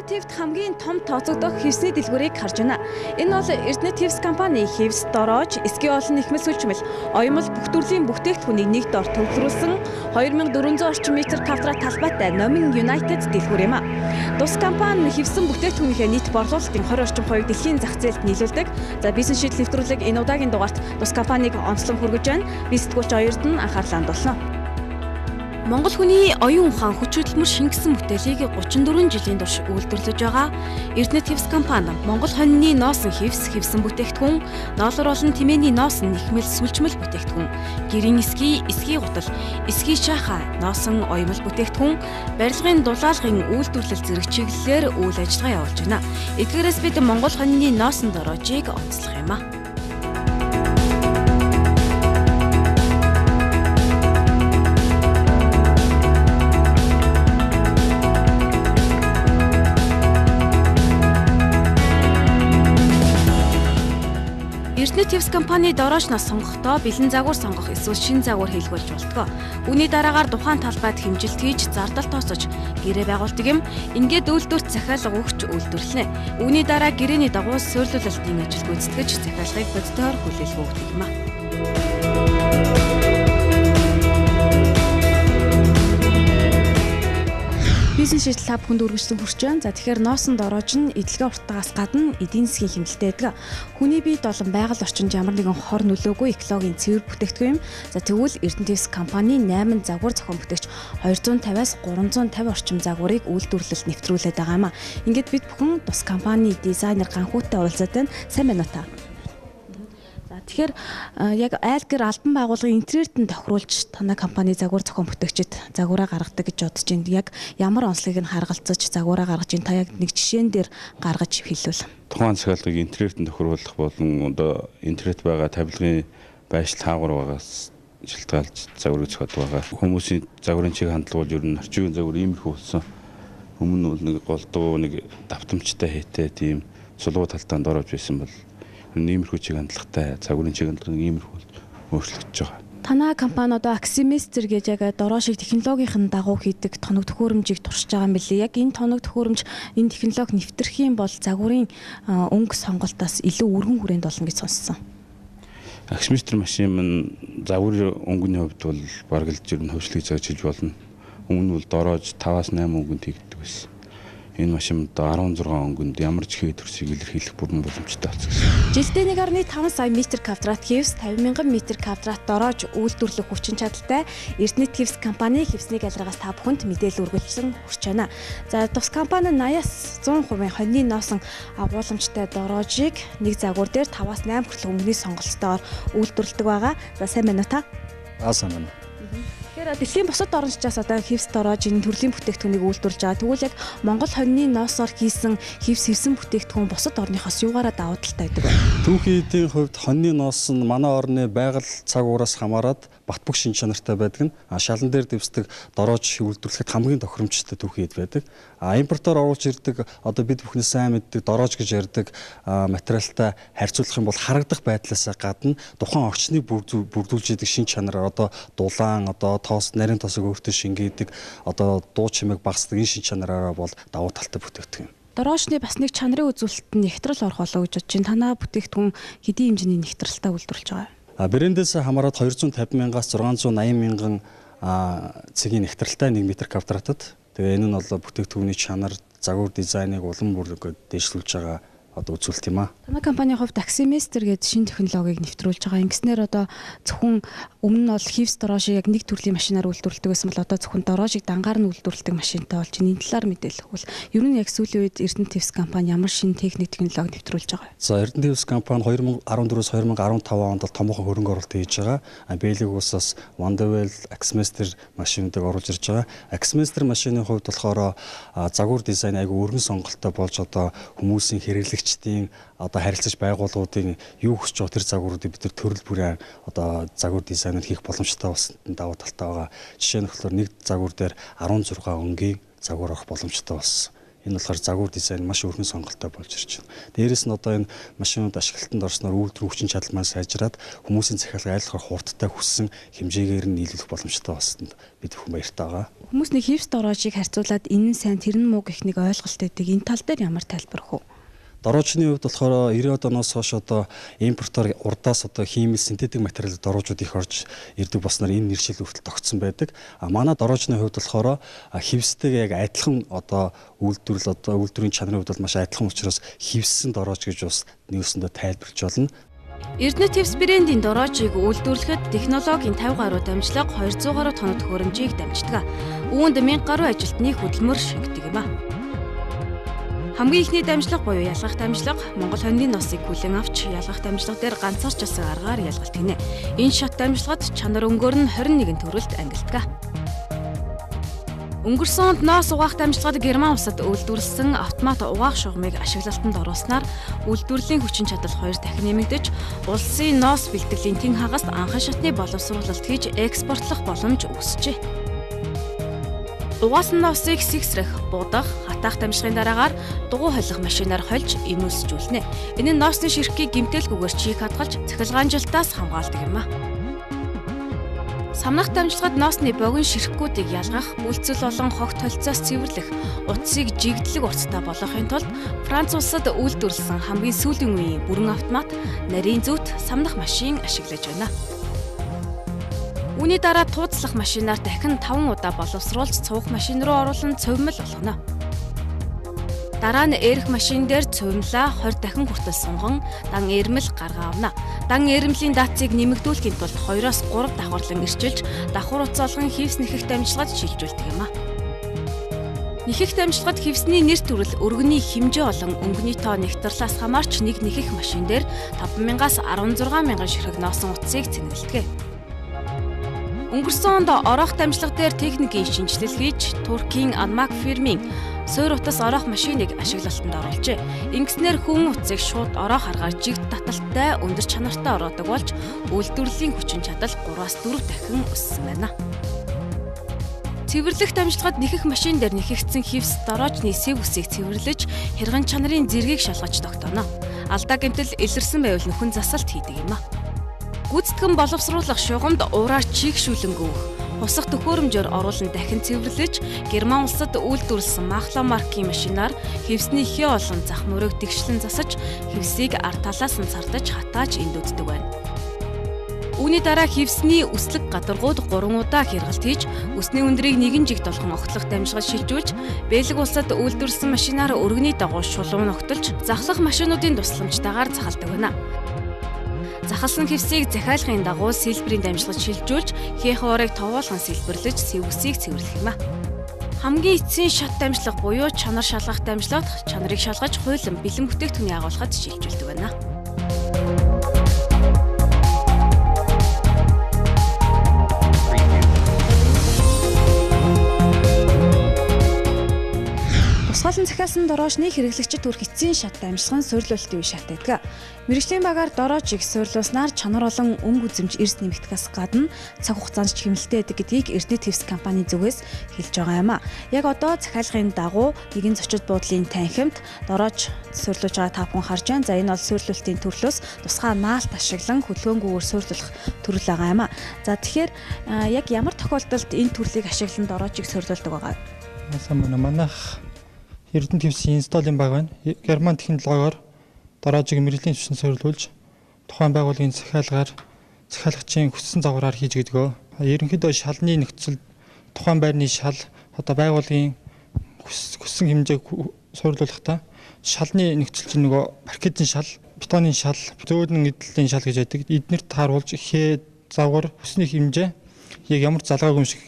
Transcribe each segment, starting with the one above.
Эрдэнэтевт хамгийн том тооцогдох хевсний дэлгүүрийг харж байна. Энэ бол Эрдэнэтевс компани хевс, дороож, эсгий олон ихмэл сүлжмэл, оёмол бүх төрлийн бүтээгдэхүүнийг нэг дор төвлөрүүлсэн 2400 орчим метр квадрат талбайтай Номин United дэлгүүр юм а. Тус компани хевсэн бүтээгдэхүүнийхээ нийт борлуулалтын 20 орчим хувийг дэлхийн зах зээлд нийлүүлдэг. За бизнес шийдэл нэвтрүүлэг энэ удаагийн дугаарт тус компаниг онцлон хүргэж байна. Би сэтгүүлч Оёрд нь анхаарлаа хандуулна. Монгол хүний оюун ухаан хүч хөдөлмөр шингэсэн бүтээлийг 34 жилийн турш үйлдвэрлэж байгаа Эрдэнэтевс компани Монгол хонины ноосон хевс, хевсэн бүтээгдэхүүн, ноолор болон тэмээний nooсон нэхмэл сүлжмэл бүтээгдэхүүн, гэрийн эсгий, эсгий гутал, эсгий шахаа, nooсон оёмол бүтээгдэхүүн, барилгын дулаалгын үйлдвэрлэл зэрэг чиглэлээр үйл ажиллагаа явуулж байна. Эдгээрээс бид Монгол хонины nooсон дороожийг онцлох юм а. Эрдэнэтевс компани дороочноос сонгохдоо бэлэн загвар сонгох эсвэл шинэ загвар хийлгүүлж болтгоо. Үүний дараагаар тухайн талбайд хэмжилт хийж зардал тооцож гэрээ байгуулдаг юм. Ингээд үйлдвэрт захиалга өгч үйлдвэрлэнэ. Үүний дараа гэрээний дагуу суйрлуулалтын ажил гүйцэтгэж захиалгыг бодитоор хүлээлгөө өгдөг юм а. Бизнес шийдэл та бүхэнд үргэлжлэн хүрч байна. За тэгэхээр nooсон дороож нь эдлэгээ уртагаас гадна эдийн засгийн хэмнэлтэд байдаг. Хүний бие болон байгаль орчинд ямар нэгэн хор нөлөөгүй экологийн цэвэр бүтээгдэхүүн юм. За тэгвэл Эрдэнэтевс компани 8 загвар зохион бүтээгч 250-аас 350 орчим загварыг үйлдвэрлэлд нэвтрүүлээд байгаа юм а. Ингээд бид бүхэн тус компани дизайнер Ганхуутай уулзаад байна. Сайн байна уу та? Тэгэхээр яг айл гэр албан байгууллагын интерьерт нь тохируулж танай компани загвар зохион бүтээгчид загвараа гаргадаг гэж бодож байна. Яг ямар онцлогийг нь харгалзаж загвараа гаргаж байна. Та яг нэг жишээн дээр гаргаж хэлвэл. Тухайн захиалгыг интерьерт нь тохируулах болон одоо интерьерт байгаа тавилгын байшил хаагур байгаас шилтгаалж загварыг зохиодог байгаа. Хүмүүсийн загварын чиг хандлагууд ер нь орчин үеийн загвар иймэрхүү болсон. Өмнө нь нэг голдуу нэг давтамжтай хийтэй тийм сулгуу талтаанд дороож байсан бол иймэрхүү чиг хандлагатай загварын чиг хандлага иймэрхүү өөрчлөгдөж байгаа. Танай компани одоо Аксиместер гэж яг дороошиг технологийн дагуу хийдэг тоног төхөөрөмжийг туршиж байгаа юм билий. Яг энэ тоног төхөөрөмж энэ технологи нэвтрэх юм бол загварын өнгө сонголтоос илүү өргөн хүрээнд болно гэж сонссон. Аксиместер машин маань загварын өнгөний хувьд бол бараг л жир нь хөвшлийг зөжилж болно. Өмнө нь бол дороож 5-8 өнгөнд хийгддэг байсан. Энэ машин одоо 16 өнгөнд ямар ч хээ төрсийг илэрхийлэх бүрэн боломжтой болсон. Жилдээ 1.5 сая метр квадрат хевс, 50,000 метр квадрат дороож үйлдвэрлэх хүчин чадалтай Эрдэнэтевс компани хевсний галераагаас та бүхэнд мэдээлэл үргэлжлэн хүрч байна. За тус компани 80-аас 100% хоньны nooсон агуулмжтай дороожийг нэг загвар дээр 5-8 хүртэл өнгөний сонголтоор үйлдвэрлэдэг байгаа. За сайн байна уу та? Сайн байна. Тэгэхээр дэлхийн бусад орнчдаас одоо хевс дороож энэ төрлийн бүтээгдэхүүнийг үйлдвэрлэж байгаа. Тэгвэл яг Монгол хоньны ноосоор хийсэн хевсэн бүтээгдэхүүн бусад орныхоос юугаараа давуу талтай байдаг вэ? Түүхийн эдийн хувьд хоньны ноос нь манай орны байгаль цаг уураас хамаарат бат бөх шин чанартай байдаг нь шалан дээр дэвсдэг дороож үйлдвэрлэхэд хамгийн тохиромжтой түүхийн эд байдаг. Импортоор оруулж ирдэг одоо бид бүхний сайн мэддэг дороож гэж ярьдаг материалтай харьцуулах юм бол харагдах байдлаас гадна тухайн орчныг бүрдүүлж идэг шин чанараар одоо дулаан одоо тоос нарийн тоосыг өөртөө шингээдэг одоо дуу чимээг багасдаг энэ шин чанараараа бол давуу талтай бүтээгдэхүүн. Дороожны бас нэг чанарын үзүүлэлтэд нэвтрэл орох болоо гэж бодож байна. Танай бүтээгдэхүүн хэдийн хэмжээний нэвтрэлтэй үйлдвэрлэж байгаа? Брэндээс хамаарат 250,000-аас 680,000 цэгийн нэвтрэлтэй 1 м квадратад. Тэгээ энэ нь бол бүтээгдэхүүний чанар, загвар дизайныг улам бүр дэвшүүлж байгаа одоо үзүүлэлт юм а. Танай компанийн хувьд Аксиместер гэдэг шинэ технологиг нэвтрүүлж байгаа. Ингэснээр одоо зөвхөн өмнө нь бол хевс дороожийг яг нэг төрлийн машинаар үйлдвэрлэдэг байсан бол одоо зөвхөн дороожийг дангаар нь үйлдвэрлэдэг машинтай болж энэ талаар мэдээлэх бол ер нь яг сүүлийн үед Эрдэнэтевс компани ямар шинэ техник технологи нэвтрүүлж байгаа вэ? За Эрдэнэтевс компани 2014-өөс 2015 онд бол томоохон хөрөнгө оруулалт хийж байгаа. Бэлэг усаас Wonderwell Аксиместер машинуудыг оруулж ирж байгаа. Аксиместер машины хувьд болохоор загвар дизайн айгүй өргөн сонголттой болж одоо хүмүүсийн хэрэглэгчдийн одоо харилцаж байгууллагуудын юу хүсэж байгаа тэр загваруудыг бид төрөл бүрийн одоо загвар дизайнер хийх боломжтой болсон давуу талтай байгаа. Жишээ нь болохоор нэг загвар дээр 16 өнгийн загвар авах боломжтой болсон. Энэ болохоор загвар дизайн маш өргөн сонголттой болж ирж байна. Дээрээс нь одоо энэ машинууд ашиглалтанд орсноор үйлдвэрийн хүчин чадал маань сайжраад хүмүүсийн захиалгыг айлхаар хурдтай хүссэн хэмжээгээр нь нийлүүлэх боломжтой болсонд бид хүн баяртай байгаа. Хүмүүс нэг хивс дороожийг харьцуулаад энэ нь сайн тэр нь муу гэх нэг ойлголт өгдөг. Энэ тал дээр ямар тайлбар өгөх вэ? Дороожны хувьд болохоор 90-од оноос хойш одоо импортоор урдаас одоо химийн синтетик материалууд дороожууд их орж ирдэг болсноор энэ нэршил хүртэл тогтсон байдаг. Манай дороожны хувьд болохоор хивстэйг яг адилхан одоо үйлдвэрийн чанарын хувьд бол маш адилхан учраас хивссэн дороож гэж бас нөөсөндөө тайлбарлаж болно. Эрдэнэт хивс брендийн дороожийг үйлдвэрлэхэд технологийн 50 гаруй дамжлага 200 гаруй тоног хөрөмжийг дамждаг. Үүнд 1000 гаруй ажилтны хөдөлмөр шингэдэг юм а. Хамгийн ихний дамжлага буюу ялгах дамжлага Монгол хоньны носыг хүлээн авч ялгах дамжлага дээр ганцаарчсан аргаар ялгалт гинэ. Энэ шат дамжлагад чанар өнгөөр нь 21 төрөлд ангилдаг. Өнгөрсөн онд ноос угаах дамжлагад Герман улсад үйлдвэрлэсэн автомат угаах шугамыг ашиглалтанд оруулснаар үйлдвэрлэлийн хүчин чадал 2 дахин нэмэгдэж, улсын ноос бэлтгэлийн тэн хагаст анхан шатны боловсруулалт хийж экспортлох боломж үүсжээ. Угаасан ноосыг сэгсрэх, буудах, хатаах дамжлагын дараагаар дугуй холих машинаар хольж имүүлсжүүлнэ. Энэ нь ноосны ширхгийг гэмтэлгүйгээр чийг хадгалж цахилгаанжилтаас хамгаалдаг юм а. Самнах дамжлагад ноосны богино ширхгүүдийг ялгах, бүлцэл болон хогт толцоос цэвэрлэх, утсыг жигдлэг урттай болгохын тулд Франц улсад үйлдвэрлэсэн хамгийн сүүлийн үеийн бүрэн автомат, нарийн зүйт самнах машин ашиглаж байна. Үүний дараа тууцлах машинаар дахин 5 удаа боловсруулж цуух машин руу оруулан цувмал болгоно. Дараа нь эрх машин дээр цувмлаа 20 дахин хүртэл сунган дан эрмэл гаргаа авна. Дан эрмлийн даацыг нэмэгдүүлэхийн тулд 2-оос 3 давхарлан ирчилж, давхар утас болгон хивс нэхэх дамжлагад шилжүүлдэг юм а. Нэхэх дамжлагад хивсний нэр төрөл, өргөний хэмжээ болон өнгөний тоо нэгтрлээс хамаарч нэг нэхэх машин дээр 5,000-аас 16,000 ширхэг носон утсыг цэнгэлдэг. Өнгөрсөн онд орох дамжлага дээр техникийн шинжилэл хийж, Туркийн Anmak фирмийн суур утас орох машиныг ашиглалтанд оруулжээ. Ингэснээр хүн утсыг шууд орох аргаар жигд таталттай өндөр чанартай ороодог болж, үйлдвэрлэлийн хүчин чадал 3-аас 4 дахин өссөн байна. Цэвэрлэх дамжлагад нэхэх машин дээр нэхэгдсэн хивс дороожны сэв үсийг цэвэрлэж, хэргэн чанарын зэргийг шалгаж тогтооно. Алдаа гэмтэл илэрсэн байвал нөхөн засалт хийдэг юм а. Гүйцэтгэн боловсруулах шугамд уураар чийгшүүлэн гүөх, хусах төхөөрөмжөөр оруулан дахин цэвэрлэж, Герман улсад үйлдвэрлэсэн Махла маркийн машинаар хивсний хээ олон зах мөрөг тэгшлэн засаж, хивсийг ард талаас нь сардаж хатааж эндүүддэг байна. Үүний дараа хивсний үслэг гадаргууд 3 удаа хэргалт хийж, үсний өндрийг нэгэн жигт болгон огтлох дамжлагад шилжүүлж, Бэлэг улсад үйлдвэрлэсэн машинаар өргөний дагуу шулуун огтолж, захлах машинуудын тусламжтайгаар захалдаг байна. Захалсан хивсийг захиалгын дагуу сэлбэрийн дамжлагад шилжүүлж, хээ хоорыг товоолгон сэлбэрлэж, сэв үсийг цэвэрлэх юм а. Хамгийн эцсийн шат дамжлага буюу чанар шалгах дамжлагад чанарыг шалгаж, хуйлан бэлэн бүтээгдэхүүний агуулгад шилжүүлдэг байна. Тусгаалan захиалсан дороожны хэрэглэгчид төрөх эцсийн шат дамжлага нь суйрлуулалтын үе шат байдаг. Мэргэжлийн багаар дороожийг суйрлуулснаар чанар болон өнгө үзэмж эрс нэмэгдэхээс гадна цаг хугацаанд ч хэмнэлттэй байдаг гэдгийг Эрдэнэт хивс компани зүгээс хэлж байгаа юм а. Яг одоо захиалгын дагуу нэгэн зочид буудлын танхимд дороож суйрлуулж байгаа та бүхэн харж байна. За энэ бол суйрлуулалтын төрлөөс тусгай наалт ашиглан хөдөлгөөнгүйгээр суйрлуулах төрөл байгаа юм а. За тэгэхээр яг ямар тохиолдолд энэ төрлийг ашиглан дороожийг суйрлуулдаг байгаа вэ? Манайх Эрдэнэт хивсийн инсталлын баг байна. Герман технологиор дороожийг мэргэжлийн түвшинд суйрлуулж, тухайн байгууллагын захиалагчийн хүссэн загвараар хийж гэдгөө. Ерөнхийдөө шалны нөхцөл, тухайн байрны шал, одоо байгууллагын хүссэн хэмжээг суйрлуулахдаа шалны нөхцөл чинь нөгөө паркетын шал, бетонын шал, зөөлөн эдлийн шал гэж байдаг. Эднэрт тааруулж хээ загвар, хүсний хэмжээ яг ямар залгаагүй юм шиг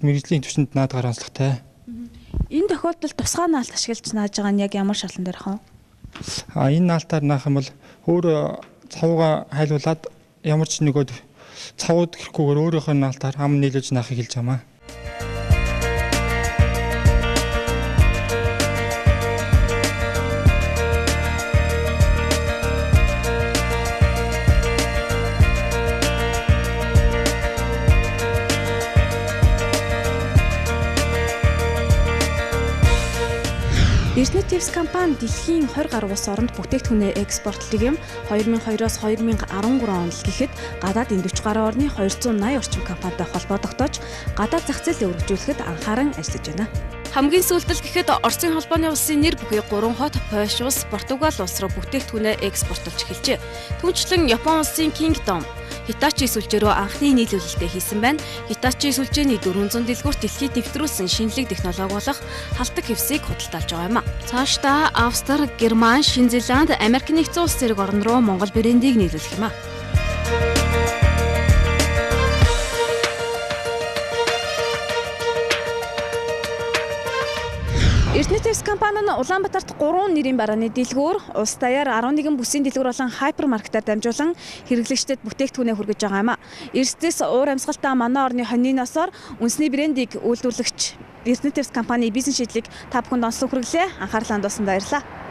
мэргэжлийн түвшинд наадгаар онцлогтой. Энэ тохиолдолд тусгай наалт ашиглаж нааж байгаа нь яг ямар шалан дээр хаа? Энэ наалтаар наах юм бол өөр цавууга хайлуулад ямар ч нэгод цавууд гэхгүйгээр өөрийнхөө наалтаар ам нийлүүлж наахыг хэлж байгаамаа. Эрдэнэ Твс компани дэлхийн 20 гаруй улс оронд бүтээгдэхүүнээ экспортлдог юм. 2002-оос 2013 онд л гэхэд гадаадын 40 гаруй орны 280 орчим компанитай холбоо тогтоож гадаад зах зээлээ өргөжүүлэхэд анхааран ажиллаж байна. Хамгийн сүүлдэл гэхэд Оросын холбооны улсын нэр бүхий 3 хот Польш улс, Португал улс руу бүтээгдэхүүнээ экспортлж эхэлжээ. Түүнчлэн Япон улсын Kingdom Hitachi сүлжээ рүү анхны нийлүүлэлтээ хийсэн байна. Hitachi сүлжээний 400 дэлгүүрт дэлхийд нэвтрүүлсэн шинэлэг технологи болох халдаг хэвсийг худалдаалж байгаа юм а. Цаашдаа Австри, Герман, Шинэ Зеланд, Америк нэгдсэн улс зэрэг орн руу Монгол брендийг нийлүүлэх юм а. Эрдэнэ Твс компани нь Улаанбаатарт 3 нэрийн барааны дэлгүүр, улс даяар 11 бүсийн дэлгүүр болон хайпермаркетаар дамжуулан хэрэглэгчдэд бүтээгдэхүүнээ хүргэж байгаа юм а. Эрсдэс уур амьсгалтай манай орны хоньны насаар үндэсний брендийг үйлдвэрлэгч Эрдэнэ Твс компани бизнес шийдлийг та бүхэнд онцлог хүргэлээ. Анхаарлаа хандуулсанд баярлалаа.